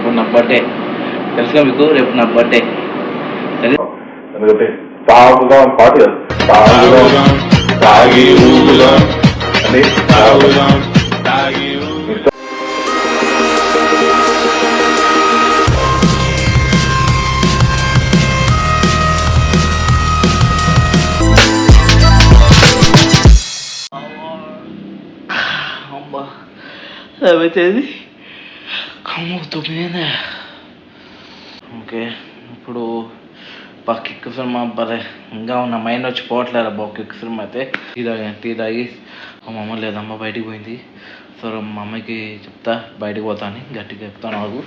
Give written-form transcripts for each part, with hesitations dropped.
రేపు నా బర్త్డే తెలుసుగా మీకు, రేపు నా బర్త్డే. ఎందుకంటే తాగుదాం పాటు కదా, తాగుదాం తాగి ఊగుదాం అని తాగుదాం తాగి ఏమైతుంది కమ్ముతుంది. ఓకే, ఇప్పుడు కిక్ సినిమా బరే ఇంకా ఉన్న మైండ్ వచ్చి పోవట్లేదు అబ్బా. కిక్ సినిమా అయితే టీ తాగి మా అమ్మ లేదమ్మ బయటికి పోయింది. సో మా అమ్మకి చెప్తా బయటికి పోతా అని, గట్టిగా చెప్తాను. నాకు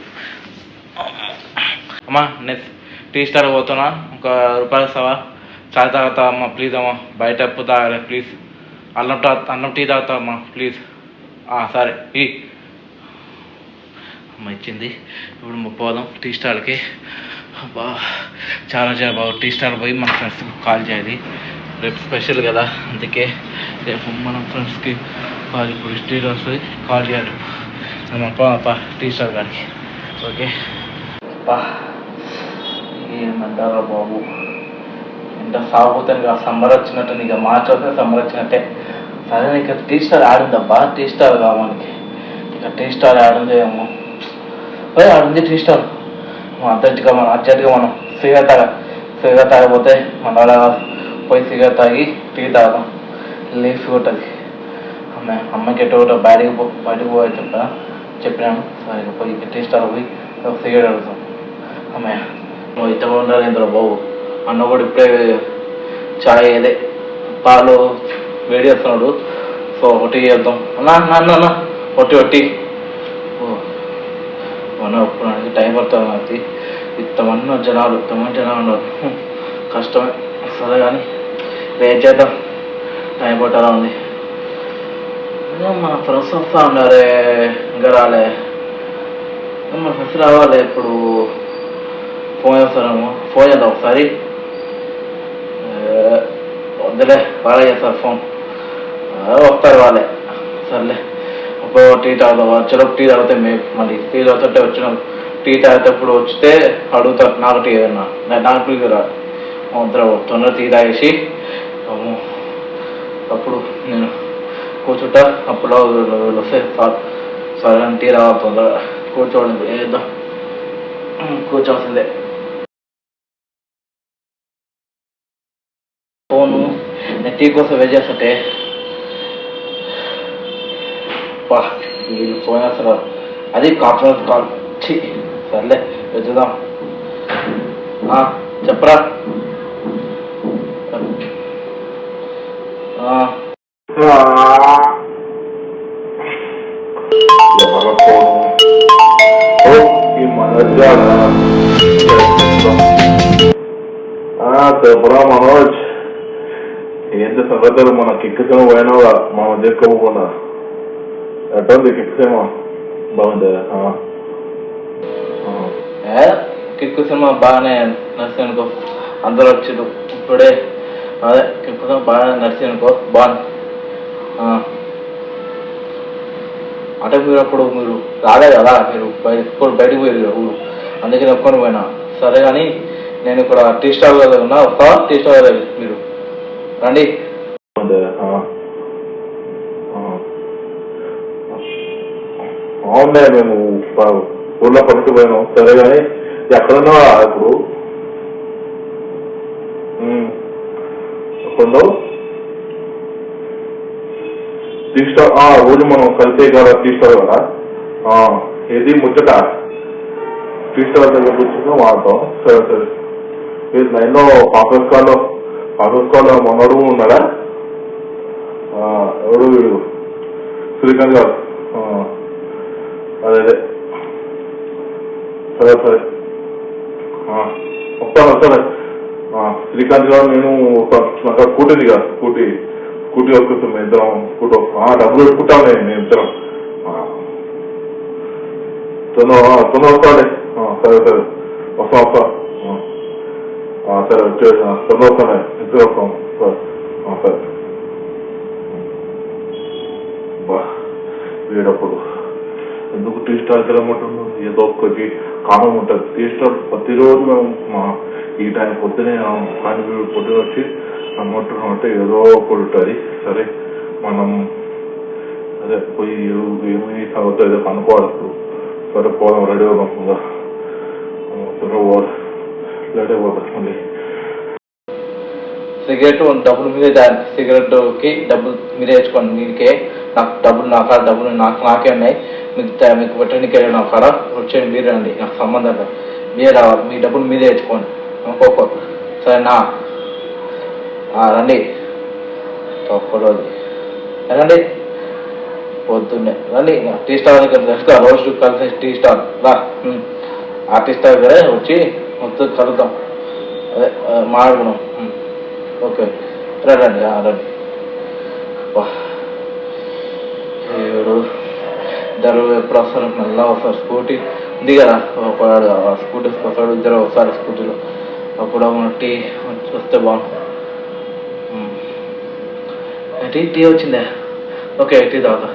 అమ్మా నేను టీ స్టార్ పోతున్నా, ఒక రూపాయలు ఇస్తావా? చాయ్ తాగుతా అమ్మ ప్లీజ్ అమ్మా, బయట ఎప్పుడు తాగలే ప్లీజ్. అన్నం టీ తాగుతా అమ్మా ప్లీజ్. సరే ఈ అమ్మ ఇచ్చింది. ఇప్పుడు పోదాం టీ స్టాల్కి. బా చాలా బాగా టీ స్టాల్ పోయి మన ఫ్రెండ్స్కి కాల్ చేయాలి. రేపు స్పెషల్ కదా, అందుకే రేపు మన ఫ్రెండ్స్కి కాల్, ఇప్పుడు టీ వస్తుంది కాల్ చేయాలి. టీ స్టాల్ కాడికి. ఓకే ఏమంటారా బాబు, ఎంత సాగుతాను ఇక. సమ్మర్ వచ్చినట్టు, ఇక మార్చి వస్తే సమ్మర్ వచ్చినట్టే. సరే ఇక టీ స్టాల్ ఆడుందబ్బా, టీ స్టాల్ కావాలి ఇక. టీ స్టాల్ ఆడుంది ఏమో, ఆడుంది టీ స్టాల్. అర్జెంటుగా మనం సిగరెట్ తాగిపోతే మన పోయి సిగరెట్ తాగి టీ తాగుతాం. లీఫ్ కొట్టది అమ్మకి ఎటు బయటికి పోయి చెప్పినాను. సరే పోయి టీ స్టాల్ పోయి ఒక సిగరెట్ అడుగుతాం. అమ్మాయి నువ్వు ఇట్ట ఉండాలి ఇందులో బాబు. అన్న కూడా ఇప్పుడే చాయ్ అదే పాలు వేడి చేస్తున్నాడు. సో ఒకటి చేద్దాం అన్న ఒట్టి ఇప్పుడు టైం పడుతుంది. నాకు ఇంతమంది జనాలు ఉన్నారు, కష్టమే. సరే కానీ వెయిట్ చేద్దాం, టైం పట్టాలా ఉంది. మన ఫ్రెండ్స్ వస్తా ఉన్నారే, ఇంకా రాలే. మన ఫ్రెండ్స్ రావాలి. ఇప్పుడు ఫోన్ చేస్తారేమో, ఫోన్ చేద్దాం ఒకసారి. వద్దులే వాళ్ళే చేస్తారు ఫోన్, వస్తారు వాళ్ళే. సర్లే అప్పుడు టీ తాగుతావా? చలో టీ తాగితే మళ్ళీ టీ తాగుతుంటే వచ్చినాం. టీ తాగేటప్పుడు వచ్చితే అడుగుతారు నాకు టీ ఏదన్నా, నాకు టీ రాదు. తొందర టీ తాగేసి అప్పుడు నేను కూర్చుంటా. అప్పుడు వస్తే సరే టీ రావాలి, తొందరగా కూర్చోండి ఏద్దాం, కూర్చోవాల్సిందే. ఫోను నేను టీ కోసం వెయిట్ చేస్తుంటే వీళ్ళు ఫోన్ చేస్తారు, అది కాన్ఫరెన్స్ కాల్. సర్లే వెళ్దాం. చెప్పరా? చెప్పరా మనోజ్, ఏంటి సంగతులు? మన కిక్కుతో పోయినావా మా మధ్య ఎక్కువకుండా? ఎట్టుంది కిక్సేమో? బాగుంది. కిక్కు సినిమా బాగానే నడిచింది అనుకో, అందరూ వచ్చిండు ఇప్పుడే. అదే కిక్కు సినిమా బాగా నడిచింది అనుకో, బాగుంది. అంటే మీరు అప్పుడు మీరు రాలే కదా, మీరు బయటకు పోయారు కదా ఊరు, అందుకే ఒప్పుకొని పోయినా. సరే కానీ నేను ఇక్కడ టీ స్టాల్ ఉన్నా, వస్తా టీ స్టాల్ మీరు రండి. అవునే, మేము ఊళ్ళో పనికి పోయినాం. సరే కానీ ఎక్కడున్నావా ఇప్పుడు? ఎక్కడున్నావు? టీ స్టాల్ రోజు మనం కలిసే కదా టీ స్టాల్ కదా. ఏది ముచ్చట? టీ స్టాల్ దగ్గర కూర్చున్నా వాడతాం. సరే సరే. మీరు లైన్లో కాంగ్రెస్ కాల్లో మొన్నడు ఉన్నాడా? ఎవడు వీడు? శ్రీకాంత్ గారు. అదే సరే సరే వస్తాను. శ్రీకాంత్ గారు నేను నాకు స్కూటీది కదా, స్కూటీ వస్తుంది. మేము ఇద్దరం డబ్బులు పెట్టుకుంటాం మేము ఇద్దరం. తొందర వస్తాడే. సరే సరే వస్తా. సరే వచ్చేసి తొందర వస్తానే, ఇద్దరు వస్తాం. సరే బా వీడప్పుడు ఎందుకు టీ స్టాల్కి వెళ్ళమంటున్నాను? ఏదో ఒకటి కామం ఉంటుంది. టీ స్టాల్ ప్రతిరోజు మేము ఈ టైం పొద్దునే కానీ పొద్దున వచ్చి రమ్మంటున్నాం అంటే ఏదో ఒకటి ఉంటుంది. సరే మనం అదే పోయి ఏమి చదువుతా ఏదో కనుక్కోవాలి. సరే పోదాం, రెడీ అవుదాం. రెడీ అయిపోతాం. మళ్ళీ సిగరెట్ డబ్బులు మీదే దాని సిగరెట్కి డబ్బులు మీరే వేసుకోండి. మీకే నాకు డబ్బులు నాకు డబ్బులు నాకే ఉన్నాయి. మీకు పెట్టడానికి వెళ్ళిన కాడ వచ్చేయండి, మీరు రండి, నాకు సంబంధం లేదు. మీరే రావాలి, మీ డబ్బులు మీదే వేసుకోండి. అనుకోకో సరేనా? రండి, తప్పదు రండి, పొద్దున్నే రండి. టీ స్టాల్ దగ్గర తెలుసుకో, రోజు కలిసి టీ స్టాల్ రా. ఆ టీ స్టాల్ దగ్గర వచ్చి మొత్తం కలుద్దాం, అదే మాట్లాడుకున్నాం. ఓకే రండి రండి. ఇద్దరు ఎప్పుడు వస్తారు? మళ్ళీ వస్తారు. స్కూటీ ఉంది కదా, ఒకడు స్కూటీ వస్తాడు, ఇద్దరు వస్తారు స్కూటీలో. అప్పుడు టీ వస్తే బాగుంటుంది. టీ వచ్చిందే. ఓకే టీ తాగుతా.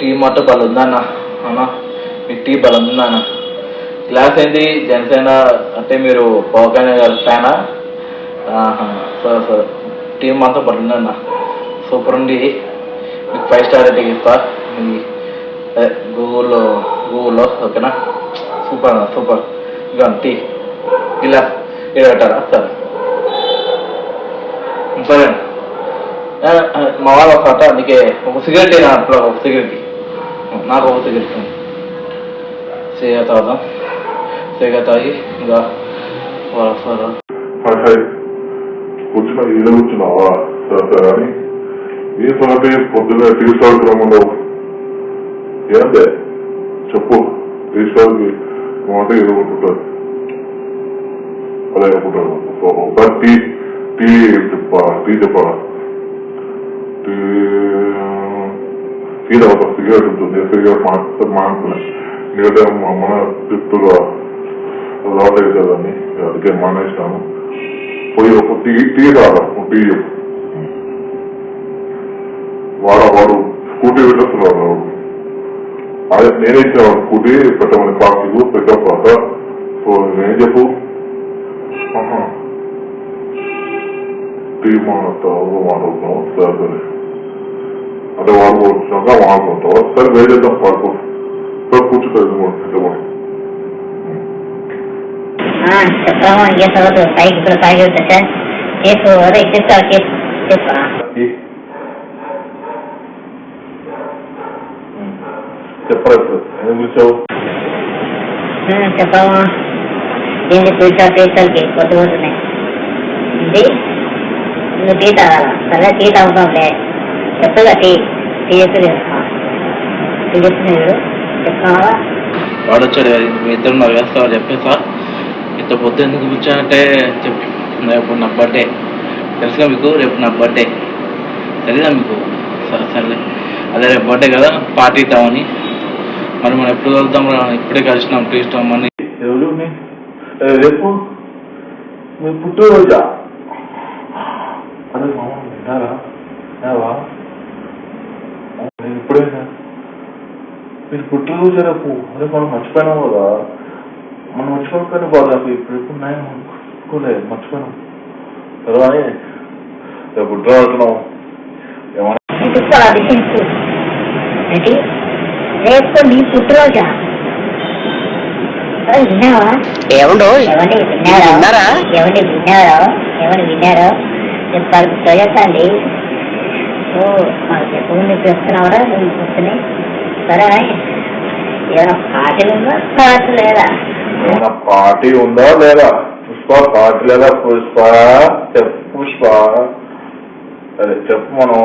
టీ మాట బలం ఉందా అన్న? మీకు టీ బలం ఉందా అన్న? క్లాస్ ఏంటి? జనసేన అంటే మీరు పవన్ కళ్యాణ్ గారి ఫ్యానా? సరే సరే, టీం అంతా పడుతుందన్న, సూపర్ ఉంది. మీకు 5 స్టార్ రేటింగ్ ఇస్తా మీ గూగుల్లో ఓకేనా? సూపర్ అన్న, సూపర్. ఇంకా టీ ఇలా పెట్టారా? సరే సరే. మా వాళ్ళు వస్తారట, అందుకే ఒక సిగరెట్ అట్లా, ఒక సిగరెట్కి నాకు ఒక సిగరెట్ సిగరెట్ తాగుదాం. సిగరెట్ తాగి ఇంకా వాళ్ళు వస్తారు. కూర్చున్నా, ఈడ కూర్చున్నావా? సరే సరే అని ఏ సంగతి పొద్దున్న టీ స్టాల్ రమ్మన్నావు? ఏందే చెప్పు. టీ స్టాల్కి అంటే ఏదో ఉంటుంటారు, అదే అనుకుంటారు. ఒకసారి టీ చెప్పాలా? టీ తాగుతా. సిగరెట్ ఉంటుంది, సిగరెట్ మానుకున్నా. ఎందుకంటే మన చుట్టూగా అలవాటు అవుతుందని అందుకే మానేసినాను. పోయి ఒక టీ తాగా, టీ చెప్పు. వాడు స్కూటీ పెట్టేస్తున్నాడు. అదే నేనే ఇచ్చేవాడు స్కూటీ పెట్టమని, క్లాసు పెట్టాక. సో నేను చెప్పు టీ మాట్లాడుతున్నావు. సరే సరే, అదే వాళ్ళు వచ్చినాక మాట్లాడుకుంటావు. సరే వేరేద్దాం, పడుకో. సార్ కూర్చుంటుంది ఇంతమాట. చెప్పాము ఏ చదువుతూ పైకి ఇప్పుడు పైకి వెళ్తా సార్. కేసు అదే చెప్తావు, కేసు చెప్పా. చెప్పలేదు సార్, ఎందుకు చూసావు? చెప్పాము ఏంటి పీసాలకి కొట్టుకుంటున్నాయి. ఇది నువ్వు టీ తాగాల. సరే టీ తాగుతాంలే, చెప్తుగా టీ చెప్పి చెప్తున్నావా? వాడు వచ్చాడు, మీ ఇద్దరు నాకు వేస్తావా? చెప్పేసి సార్ ఇంత పొద్దు ఎందుకు కూర్చోనంటే చెప్పి, రేపు నా బర్త్డే తెలుసుగా మీకు, రేపు నా బర్త్డే తెలీదా మీకు? సరే అదే రేపు బర్త్డే కదా, పార్టీ ఇద్దామని. మరి మనం ఎప్పుడు వెళ్తాం? ఇప్పుడే కలిసినాం టీ స్టాల్ అని. రేపు మీ పుట్టినరోజా? అదే మామ విన్నారా? ఇప్పుడైనా మీరు పుట్టినరోజు రేపు. అదే మనం మర్చిపోయినాం కదా. మనం మర్చిపోకపోయినా బాగా ఇప్పుడు ఎప్పుడు నాయన అనుకోలే, మర్చిపోయినాం కదా అని రేపు పుట్టినరోజున్నాం. ఏమన్నా రేపు నీ పుట్టినరోజా? విన్నావా? ఏమండో ఎవరిని విన్నారో చెప్పాలి ప్రజండి. ఓ మాకు చెప్పకుండా చేస్తున్నావరా నువ్వు కూర్చుని? సరే, ఏమైనా పార్టీ ఉందా? పార్టీ లేదా? ఏమైనా పార్టీ ఉందా లేదా? పుష్ప పార్టీ లేదా? పుష్ప చెప్పు. పుష్ప అదే చెప్పు. మనం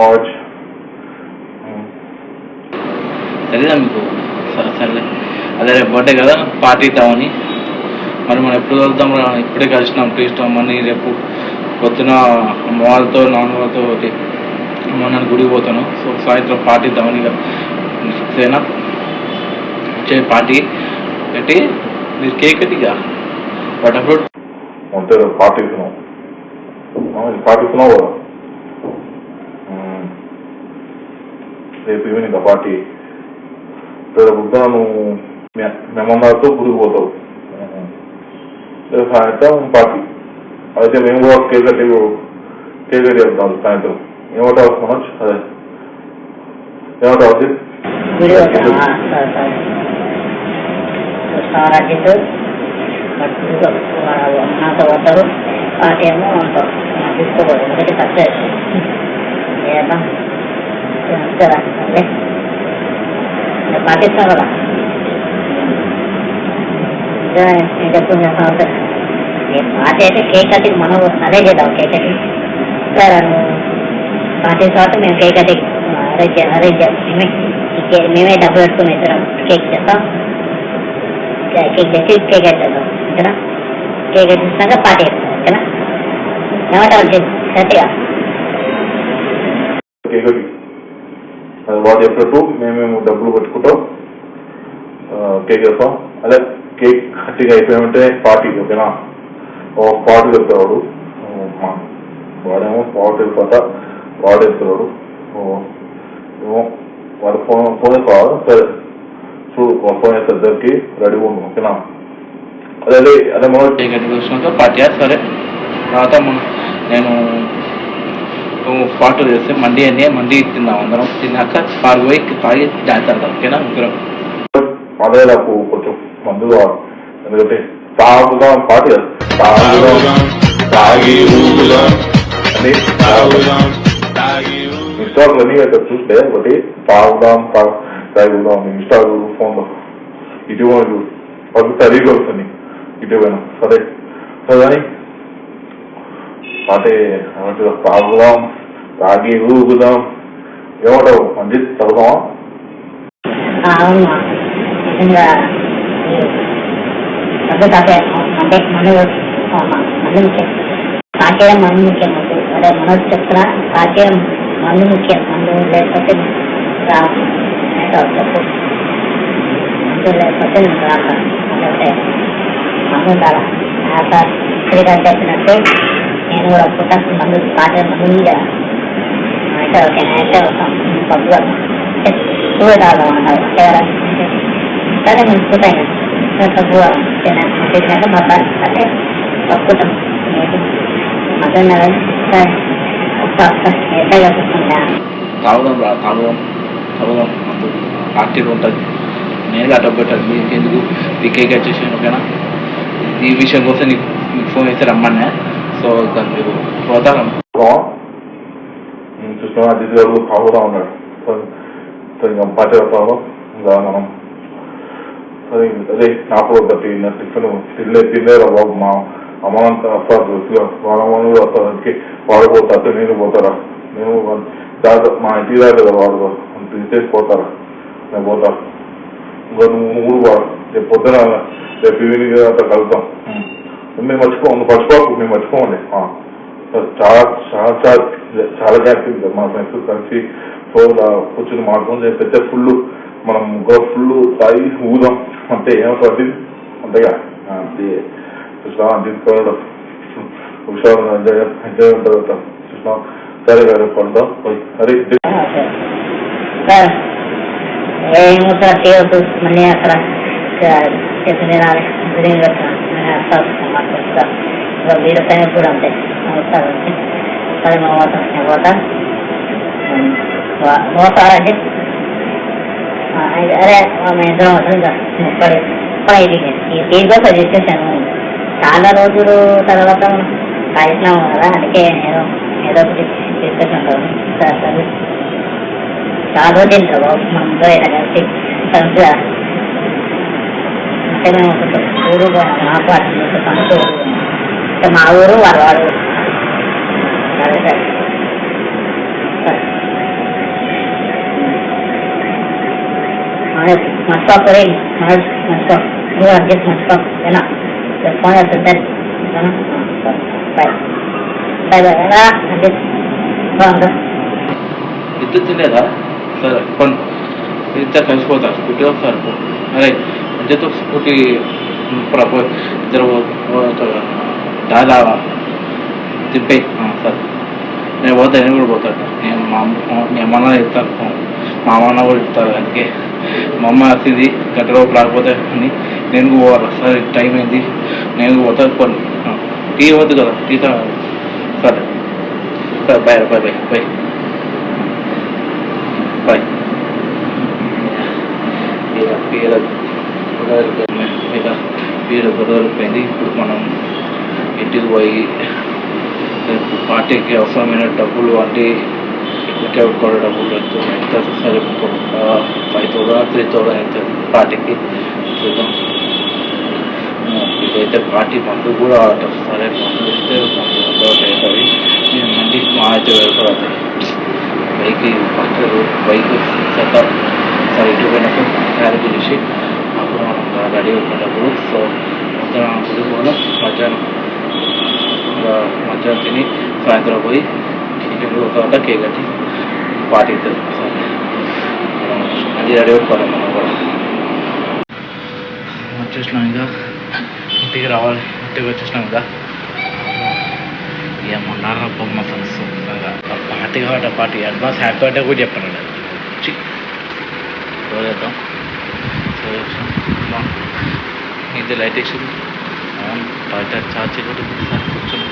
తెలీదా మీకు? సరే అదే రేపు బర్త్డే కదా, పార్టీ ఇద్దామని. మరి మనం ఎప్పుడు వెళ్తాం? ఇప్పుడే కలిసినాం టీ స్టాల్ అని. రేపు పొద్దున అమ్మ వాళ్ళతో నాన్న వాళ్ళతో మొన్న గుడికి పోతాను. సో సాయంత్రం పార్టీ ఇద్దామని. ఇక సరేనా? వచ్చే పార్టీ పెట్టి మీరు కేక్ కట్టిగా బటర్ అంటే పార్టీ ఇస్తున్నావు కదా రేపు ఈవినింగ్ పార్టీ. రేపు పొద్దున నువ్వు మేమన్నారితో గుడికి పోతావు, రేపు సాయంత్రం పార్టీ. అయితే మేము కూడా కేక్ కట్టి వెళ్తాం సాయంత్రం. ఏమంటావు మనోజ్? అదే ఏమంటావు అది? నాతో పోతారు, పార్టీ ఏమో ఉంటారు, తీసుకోకూడదు ఎందుకంటే ఖర్చు చేద్దాం కదా, అదే పాటిస్తాం కదా. ఇంకా కొంచెం పార్టీ అయితే కేక్ కటింగ్ మనం అదే చేద్దాం. కేక్ కటింగ్ సరే నువ్వు పార్టీ తర్వాత మేము కేక్ కటింగ్ అరేంజ్ చేస్తాం. మేమే డబ్బు పెట్టుకుని ఇద్దరం కేక్ చేస్తాం. కేక్ తెచ్చి కేక్ వేసేద్దాం ఓకేనా. కేక్ వేసినాక పార్టీ వేస్తాం ఓకేనా. ఏమంటావు గట్టిగా? కేక్ అది వాళ్ళు చెప్పినట్టు మేము డబ్బులు పెట్టుకుంటాం, కేక్ వేస్తాం. అదే కేక్ కట్టిగా అయిపోయామంటే పార్టీ ఓకేనా. పాటు చెప్తాడు వాడేమో పాటు వెళ్ళిపోతా వాడు చెప్తున్నాడు ఏమో వాడు ఫోన్ కావాలి. సరే చూడు ఫోన్ చేస్తారు ఇద్దరికి రెడీగా ఉన్నాం ఓకేనా. అదే అదే మనం కేక్ కట్టి చూసినాక పార్టీ. సరే తర్వాత నేను పాటు చేస్తే మండి తిందాం అందరం. తిన్నాక కారు పోయి తాగి డాన్స్ ఆడతాం ఓకేనా ముగ్గురం. అదే నాకు కొంచెం మందు కావాలి, ఎందుకంటే తాగుదాం పార్టీ తాగుదాం తాగి అని ఇన్స్టాగ్రామ్ అన్నీ అయితే చూస్తే ఒకటి తాగుదాం తాగుదాం ఇన్స్టాగ్రామ్ ఫోన్లో ఇటీవల వాళ్ళు సరిగ్గా వస్తుంది ఇటీవల. సరే సరే కానీ పాటే తాగుదాం తాగి ఊగుదాం. ఏమంటావు మంచి చదువుదామా? అవును నిజంగా డబ్బు తాపేస్తాం అంటే మందు ముఖ్యం, తాకేయడం మందు ముఖ్యం. అదే మనోజ్ చెప్తున్నా, తాకేయడం మందు ముఖ్యం. మందు లేకపోతే రాకు చెప్పు, మందు లేకపోతే నేను రాక అంటే మందు ఉండాలా. సార్ శ్రీకాంత్ చెప్పినట్టు నేను కూడా పుట్టాల్సిన మందు తాకే మందు ఉంది కదా. అయితే ఓకే అయితే వస్తాం పబ్బు నువ్వే తాగుదాం అన్నారు సరే మేము పుట్టాను పబ్బు తిన్నాక మొత్తం అంటే పప్పుతాం మటన్ సరే ఎట్లా చూసుకుంటా తాగుదాం రా తాగుదాం మందు పార్టీలో ఉంటుంది. నేను అడ్డ పెట్టాను మీకు ఎందుకు ఈ కేక్ వచ్చేసాను ఓకేనా. ఈ విషయం కోసం నీకు ఫోన్ చేస్తే రమ్మన్నా. సో ఇక మీరు పోతాను చూసినా అజిత్ గారు తాగుతా ఉన్నాడు. సరే ఇంకా పార్టీ వస్తాము ఇంకా మనం. సరే అదే నాకు టిఫిన్ తినలేరా బాబు. మా అమ్మంతా వస్తారు వాళ్ళ అమ్మని కూడా వస్తారు. అందుకే వాడు పోతారు నేను పోతారా. నేను మా ఇంటి దాకా కదా వాడు తీసేసి పోతారా. నేను పోతా ఇంకా నువ్వు కూడా రేపు పొద్దున రేపు ఈవినింగ్ అంతా కలుద్దాం. మేము మర్చిపోకు మేము మర్చిపోండి. చాలా చాలా చాలా చాలా హ్యాపీ మా ఫ్రెండ్స్ కలిసి కూర్చొని మాట్లాడుకుంటే పెద్ద ఫుల్ మనం ఫుల్ తాగి ఊదాం అంటే ఏమవుతుంది అంతేగా. చూసినా తీసుకోవడం హుషారు ఎంజాయ్ ఉంటుంది చూసినా. సరే కదా పడతాం సరే ఏమవుతుంది మళ్ళీ అక్కడ తినాలి వీడి పైన కూడా అంతే వస్తారు. సరే మా పోతారండి. అరే మా ఇద్దరం వస్తుంది దీనికోసం చేసేసాను. చాలా రోజులు తర్వాత కలిసినాము కదా, అందుకే ఏదో ఒకటి తీసుకొచ్చుంటాము. సరే చాలా రోజులు తింటారు బాబు మనం కలిసి కలిసిగా. అంటే మేము ఊరు మాకు అటు మా ఊరు వాడు సరే సరే మర్చిపోకు రే మర్చిపో నువ్వు అడ్జస్ట్ మర్చిపో ఎలా ఫోన్ చేస్తుంది బాయ్ బాయ్ బాయ్ ఎలా అడ్జస్ట్ బాగుందా ఇద్దరు తినేదా? సరే కొన్ని ఇద్దరు కలిసిపోతారు స్కూటీ వస్తారు. అరే ఇద్దరితో స్కూటీ ఇద్దరు దాదా తిప్పే. సరే నేను పోతా, నేను కూడా పోతాను. నేను మా అమ్మ చెప్తాను, మా అమ్మ కూడా చెప్తారు. అందుకే మా అమ్మ వస్తుంది గంటలో రాకపోతే అని నేను పోవాలి. సరే టైం అయింది, నేను పోతా. కొన్ని టీ వద్దు కదా, టీ తాగాలి. సరే సరే, bye bye bye bye bye. వీడ గొడవలిపోయింది. ఇప్పుడు మనం ఇంటికి పోయి పార్టీకి అవసరమైన డబ్బులు అంటే ఇంకే కూడా డబ్బులు ఎంత సరే 5,000 3,000 అవుతుంది పార్టీకి. చూద్దాం. ఇదైతే పార్టీ మందు కూడా సరే మందు ఇస్తే మందు అవుతుంది. నేను మందికి మా అయితే వెళ్ళిపోతాయి. బైక్ సెటప్ సరే ఇటు పోయినప్పుడు తయారు పిలిచి అప్పుడు మనం రెడీ అవుతున్నప్పుడు. సో మధ్యాహ్నం కూడా మధ్యాహ్నం తిని సాయంత్రం పోయి ఇంటికి ఒక కేక్ కట్టి పార్టీ ఇస్తుంది. సరే అది రెడీ అవుతాం మనం కూడా. వచ్చేసినాం ఇంకా ఇంటికి రావాలి. ఇంటికి వచ్చేసినాం ఇంకా ఏమన్నారా బొమ్మ ఫ్రెండ్స్ పార్టీ కాబట్టి పార్టీ అడ్వాన్స్ హ్యాపీ బర్త్డే కూడా చెప్పాను. చేద్దాం. సరే ఇది లైట్ వేసింది బయట చార్జీ కూడా సార్ కూర్చొని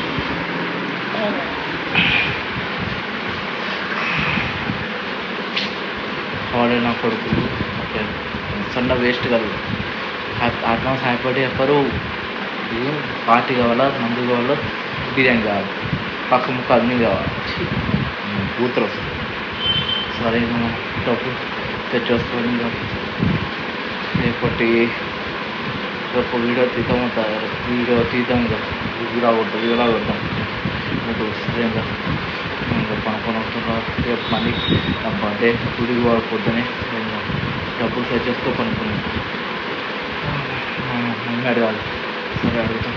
వాడే నా కొడుకులు ఓకే సన్న వేస్ట్ కాదు. అడ్వాన్స్ హ్యాపీ బర్త్డే చెప్పారు. పార్టీ కావాలా, మందు కావాలా, బిర్యానీ కావాలి, పక్క ముక్క అన్నీ కావాలి. కూతురు వస్తుంది. సరే మనం డబ్బు సెట్ చేసుకొని ఇంకా రేపటి వీడియో తీద్దాం. వీడియో తీద్దాం ఇంకా వీడియో కొడతాం. సరే ఇంకా పనుకొని అవుతున్నా. రేపు మళ్ళీ నా బర్త్డే గుడికి పొద్దునే డబ్బులు సెట్ చేస్తూ పనుకున్నాం. మమ్మీ అడగాలి. సరే అడుగుతాం.